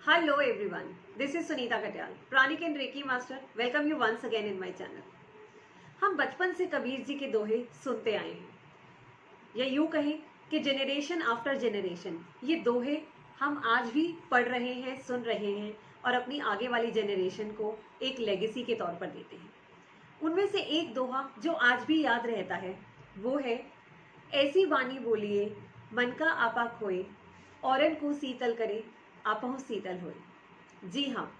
Hello everyone, this is Sunita Katyal, Pranic and Reiki Master. Welcome you once again in my channel. हम बचपन से कबीर जी के दोहे सुनते आए हैं, या यूं कहें कि जेनरेशन आफ्टर जेनरेशन ये दोहे हम आज भी पढ़ रहे हैं, सुन रहे हैं और अपनी आगे वाली जेनरेशन को एक लेगेसी के तौर पर देते हैं। उनमें से एक दोहा जो आज भी याद रहता है वो है, ऐसी वाणी बोलिए मन का आपा खोए, औरन को शीतल करे आपहु शीतल होए। जी हाँ,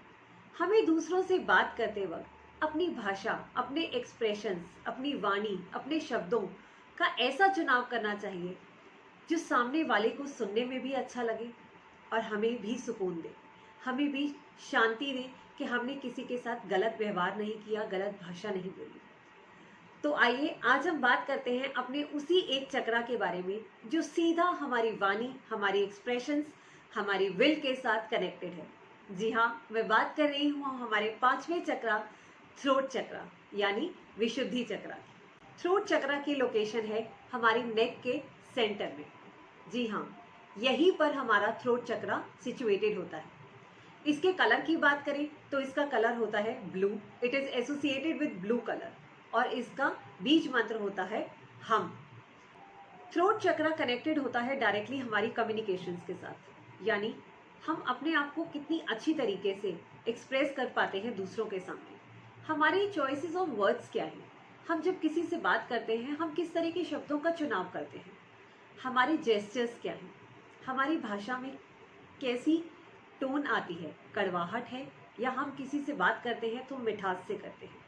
हमें दूसरों से बात करते वक्त अपनी भाषा, अपने एक्सप्रेशंस, अपनी वाणी, अपने शब्दों का ऐसा चुनाव करना चाहिए जो सामने वाले को सुनने में भी अच्छा लगे और हमें भी सुकून दे, हमें भी शांति दे कि हमने किसी के साथ गलत व्यवहार नहीं किया, गलत भाषा नहीं बोली। तो आइए आज हम बात करते हैं अपने उसी एक चक्रा के बारे में जो सीधा हमारी वाणी, हमारी एक्सप्रेशंस, हमारी विल के साथ कनेक्टेड है। जी हाँ, मैं बात कर रही हूँ हमारे पांचवें चक्रा, थ्रोट चक्रा यानी विशुद्धि चक्रा। थ्रोट चक्रा की लोकेशन है हमारी नेक के सेंटर में। जी हाँ, यहीं पर हमारा थ्रोट चक्रा सिचुएटेड होता है। इसके कलर की बात करें तो इसका कलर होता है blue. It is associated with blue colour और इसका बीज मंत्र होता है हम। थ्रोट चक्रा कनेक्टेड होता है डायरेक्टली हमारी कम्युनिकेशंस के साथ, यानी हम अपने आप को कितनी अच्छी तरीके से एक्सप्रेस कर पाते हैं दूसरों के सामने। हमारी चॉइसेस ऑफ वर्ड्स क्या है, हम जब किसी से बात करते हैं हम किस तरह के शब्दों का चुनाव करते हैं, हमारे जेस्चर्स क्या हैं, हमारी भाषा में कैसी टोन आती है, कड़वाहट है या हम किसी से बात करते हैं तो मिठास से करते हैं।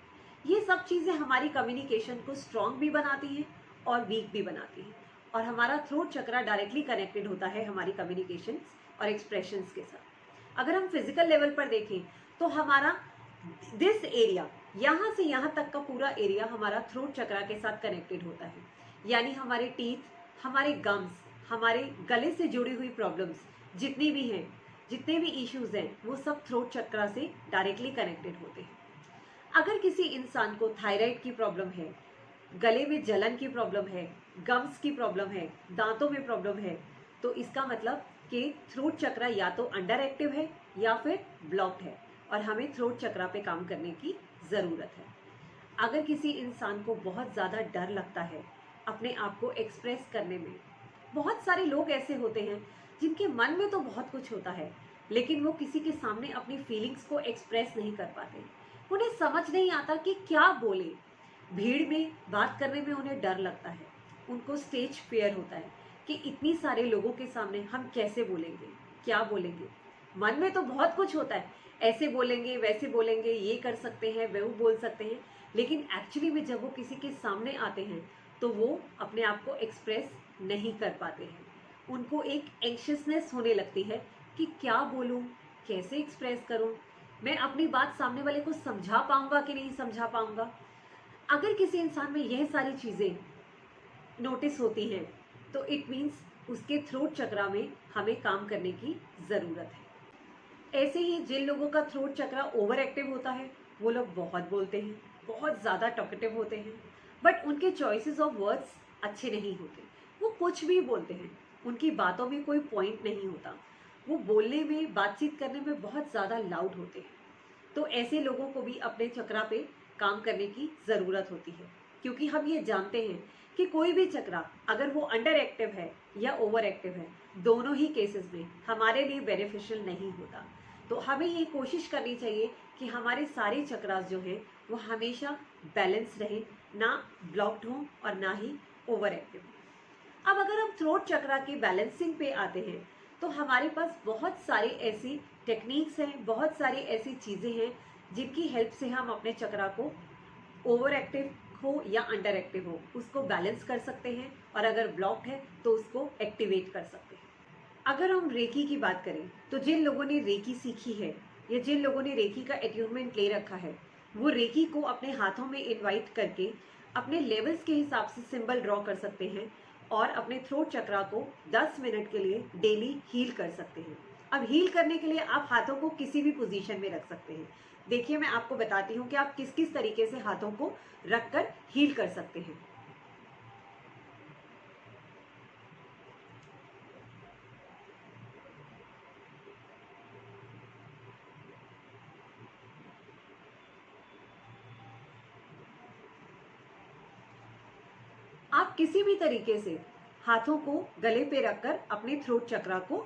ये सब चीज़ें हमारी कम्युनिकेशन को स्ट्रॉन्ग भी बनाती हैं और वीक भी बनाती हैं। और हमारा थ्रोट चक्रा डायरेक्टली कनेक्टेड होता है हमारी कम्युनिकेशंस और एक्सप्रेशंस के साथ। अगर हम फिजिकल लेवल पर देखें तो हमारा दिस एरिया, यहाँ से यहाँ तक का पूरा एरिया हमारा थ्रोट चक्रा के साथ कनेक्टेड होता है। यानी हमारे टीथ, हमारे गम्स, हमारे गले से जुड़ी हुई प्रॉब्लम्स जितनी भी हैं, जितने भी इश्यूज हैं, वो सब थ्रोट चक्रा से डायरेक्टली कनेक्टेड होते हैं। अगर किसी इंसान को थायराइड की प्रॉब्लम है, गले में जलन की प्रॉब्लम है, गम्स की प्रॉब्लम है, दांतों में प्रॉब्लम है, तो इसका मतलब कि थ्रोट चक्रा या तो अंडर एक्टिव है या फिर ब्लॉक्ड है और हमें थ्रोट चक्रा पे काम करने की ज़रूरत है। अगर किसी इंसान को बहुत ज़्यादा डर लगता है अपने आप को एक्सप्रेस करने में, बहुत सारे लोग ऐसे होते हैं जिनके मन में तो बहुत कुछ होता है लेकिन वो किसी के सामने अपनी फीलिंग्स को एक्सप्रेस नहीं कर पाते। उन्हें समझ नहीं आता कि क्या बोले। भीड़ में बात करने में उन्हें डर लगता है, उनको स्टेज फियर होता है कि इतनी सारे लोगों के सामने हम कैसे बोलेंगे, क्या बोलेंगे। मन में तो बहुत कुछ होता है, ऐसे बोलेंगे, वैसे बोलेंगे, ये कर सकते हैं, वो बोल सकते हैं, लेकिन एक्चुअली में जब वो किसी के सामने आते हैं तो वो अपने आप को एक्सप्रेस नहीं कर पाते हैं। उनको एक एंशियसनेस होने लगती है कि क्या बोलूं, कैसे एक्सप्रेस करूं, मैं अपनी बात सामने वाले को समझा पाऊंगा कि नहीं समझा पाऊंगा। अगर किसी इंसान में यह सारी चीज़ें नोटिस होती हैं तो इट मीन्स उसके थ्रोट चक्रा में हमें काम करने की ज़रूरत है। ऐसे ही जिन लोगों का थ्रोट चक्रा ओवर एक्टिव होता है वो लोग बहुत बोलते हैं, बहुत ज़्यादा टॉकेटिव होते हैं, बट उनके चॉइसेस ऑफ वर्ड्स अच्छे नहीं होते। वो कुछ भी बोलते हैं, उनकी बातों में कोई पॉइंट नहीं होता, वो बोलने में, बातचीत करने में बहुत ज़्यादा लाउड होते हैं। तो ऐसे लोगों को भी अपने चक्रा पे काम करने की ज़रूरत होती है, क्योंकि हम ये जानते हैं कि कोई भी चक्रा अगर वो अंडर एक्टिव है या ओवर एक्टिव है, दोनों ही केसेस में हमारे लिए बेनिफिशियल नहीं होता। तो हमें ये कोशिश करनी चाहिए कि हमारे सारे चक्रास जो हैं वो हमेशा बैलेंस रहें, ना ब्लॉक्ड हों और ना ही ओवर एक्टिव। अब अगर हम थ्रोट चक्रा की बैलेंसिंग पे आते हैं तो हमारे पास बहुत सारे ऐसी टेक्निक्स हैं, बहुत सारी ऐसी चीज़ें हैं जिनकी हेल्प से हम अपने चक्रा को ओवर एक्टिव हो या अंडर एक्टिव हो उसको बैलेंस कर सकते हैं और अगर ब्लॉक्ड है तो उसको एक्टिवेट कर सकते हैं। अगर हम रेकी की बात करें तो जिन लोगों ने रेकी सीखी है या जिन लोगों ने रेकी का एट्यूनमेंट ले रखा है वो रेकी को अपने हाथों में इन्वाइट करके अपने लेवल्स के हिसाब से सिंबल ड्रॉ कर सकते हैं और अपने थ्रोट चक्रा को 10 मिनट के लिए डेली हील कर सकते हैं। अब हील करने के लिए आप हाथों को किसी भी पोजीशन में रख सकते हैं। देखिए, मैं आपको बताती हूँ कि आप किस किस तरीके से हाथों को रखकर हील कर सकते हैं। आप किसी भी तरीके से हाथों को गले पे रखकर अपने थ्रोट चक्रा को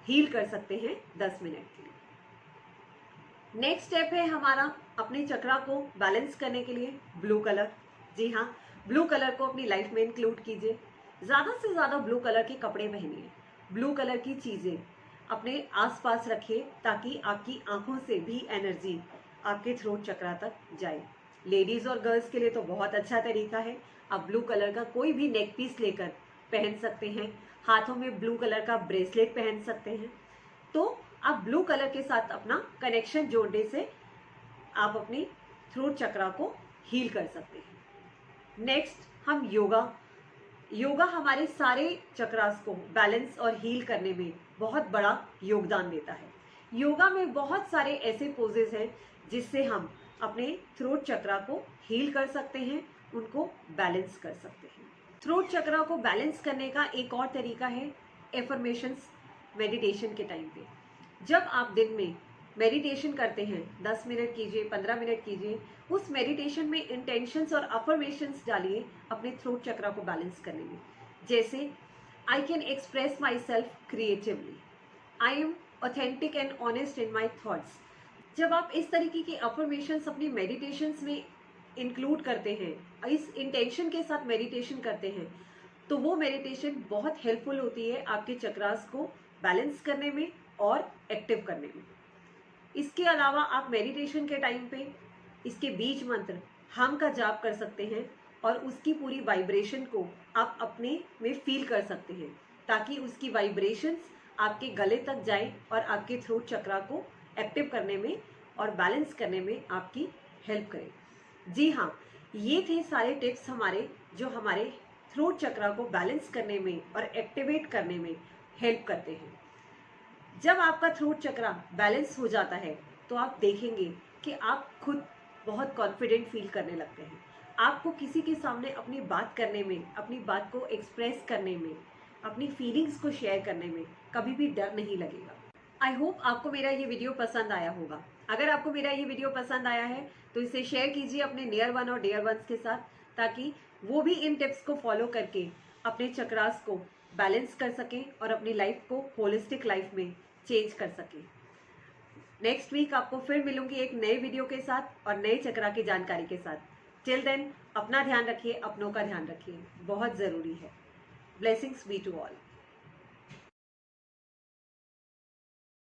हील कर सकते हैं 10 मिनट के लिए। नेक्स्ट स्टेप है हमारा अपने चक्रा को बैलेंस करने के लिए ब्लू कलर। जी हाँ, ब्लू कलर को अपनी लाइफ में इंक्लूड कीजिए। ज़्यादा से ज़्यादा ब्लू कलर के कपड़े पहनिए, ब्लू कलर की चीज़ें अपने आसपास रखिए ताकि आपकी आंखों से भी एनर्जी आपके थ्रोट चक्रा तक जाए। लेडीज़ और गर्ल्स के लिए तो बहुत अच्छा तरीका है, आप ब्लू कलर का कोई भी नेक पीस लेकर पहन सकते हैं, हाथों में ब्लू कलर का ब्रेसलेट पहन सकते हैं। तो आप ब्लू कलर के साथ अपना कनेक्शन जोड़ने से आप अपनी थ्रोट चक्रा को हील कर सकते हैं। नेक्स्ट हम योगा हमारे सारे चक्रास को बैलेंस और हील करने में बहुत बड़ा योगदान देता है। योगा में बहुत सारे ऐसे पोजेस हैं जिससे हम अपने थ्रोट चक्रा को हील कर सकते हैं, उनको बैलेंस कर सकते हैं। थ्रोट चक्रा को बैलेंस करने का एक और तरीका है एफर्मेशंस मेडिटेशन के टाइम पे। जब आप दिन में मेडिटेशन करते हैं, 10 मिनट कीजिए, 15 मिनट कीजिए, उस मेडिटेशन में इंटेंशंस और अफर्मेशंस डालिए अपने थ्रोट चक्रा को बैलेंस करने में। जैसे I can express my self creatively, I am authentic and honest in my thoughts. जब आप इस तरीके की अफर्मेशंस अपनी मेडिटेशंस में इंक्लूड करते हैं, इस इंटेंशन के साथ मेडिटेशन करते हैं, तो वो मेडिटेशन बहुत हेल्पफुल होती है आपके चक्रास को बैलेंस करने में और एक्टिव करने में। इसके अलावा आप मेडिटेशन के टाइम पे इसके बीज मंत्र हम का जाप कर सकते हैं और उसकी पूरी वाइब्रेशन को आप अपने में फील कर सकते हैं ताकि उसकी वाइब्रेशंस आपके गले तक जाए और आपके थ्रोट चक्रा को एक्टिव करने में और बैलेंस करने में आपकी हेल्प करे। जी हाँ, ये थे सारे टिप्स हमारे जो हमारे थ्रोट चक्रा को बैलेंस करने में और एक्टिवेट करने में हेल्प करते हैं। जब आपका थ्रोट चक्रा बैलेंस हो जाता है तो आप देखेंगे कि आप खुद बहुत कॉन्फिडेंट फील करने लगते हैं। आपको किसी के सामने अपनी बात करने में, अपनी बात को एक्सप्रेस करने में, अपनी फीलिंग्स को शेयर करने में कभी भी डर नहीं लगेगा। आई होप आपको मेरा ये वीडियो पसंद आया होगा। अगर आपको मेरा ये वीडियो पसंद आया है तो इसे शेयर कीजिए अपने नियर वन और डियर वंस के साथ, ताकि वो भी इन टिप्स को फॉलो करके अपने चक्रास को बैलेंस कर सकें और अपनी लाइफ को होलिस्टिक लाइफ में चेंज कर सकें। नेक्स्ट वीक आपको फिर मिलूंगी एक नए वीडियो के साथ और नए चक्रा की जानकारी के साथ। टिल देन अपना ध्यान रखिए, अपनों का ध्यान रखिए, बहुत ज़रूरी है। Blessings be to all.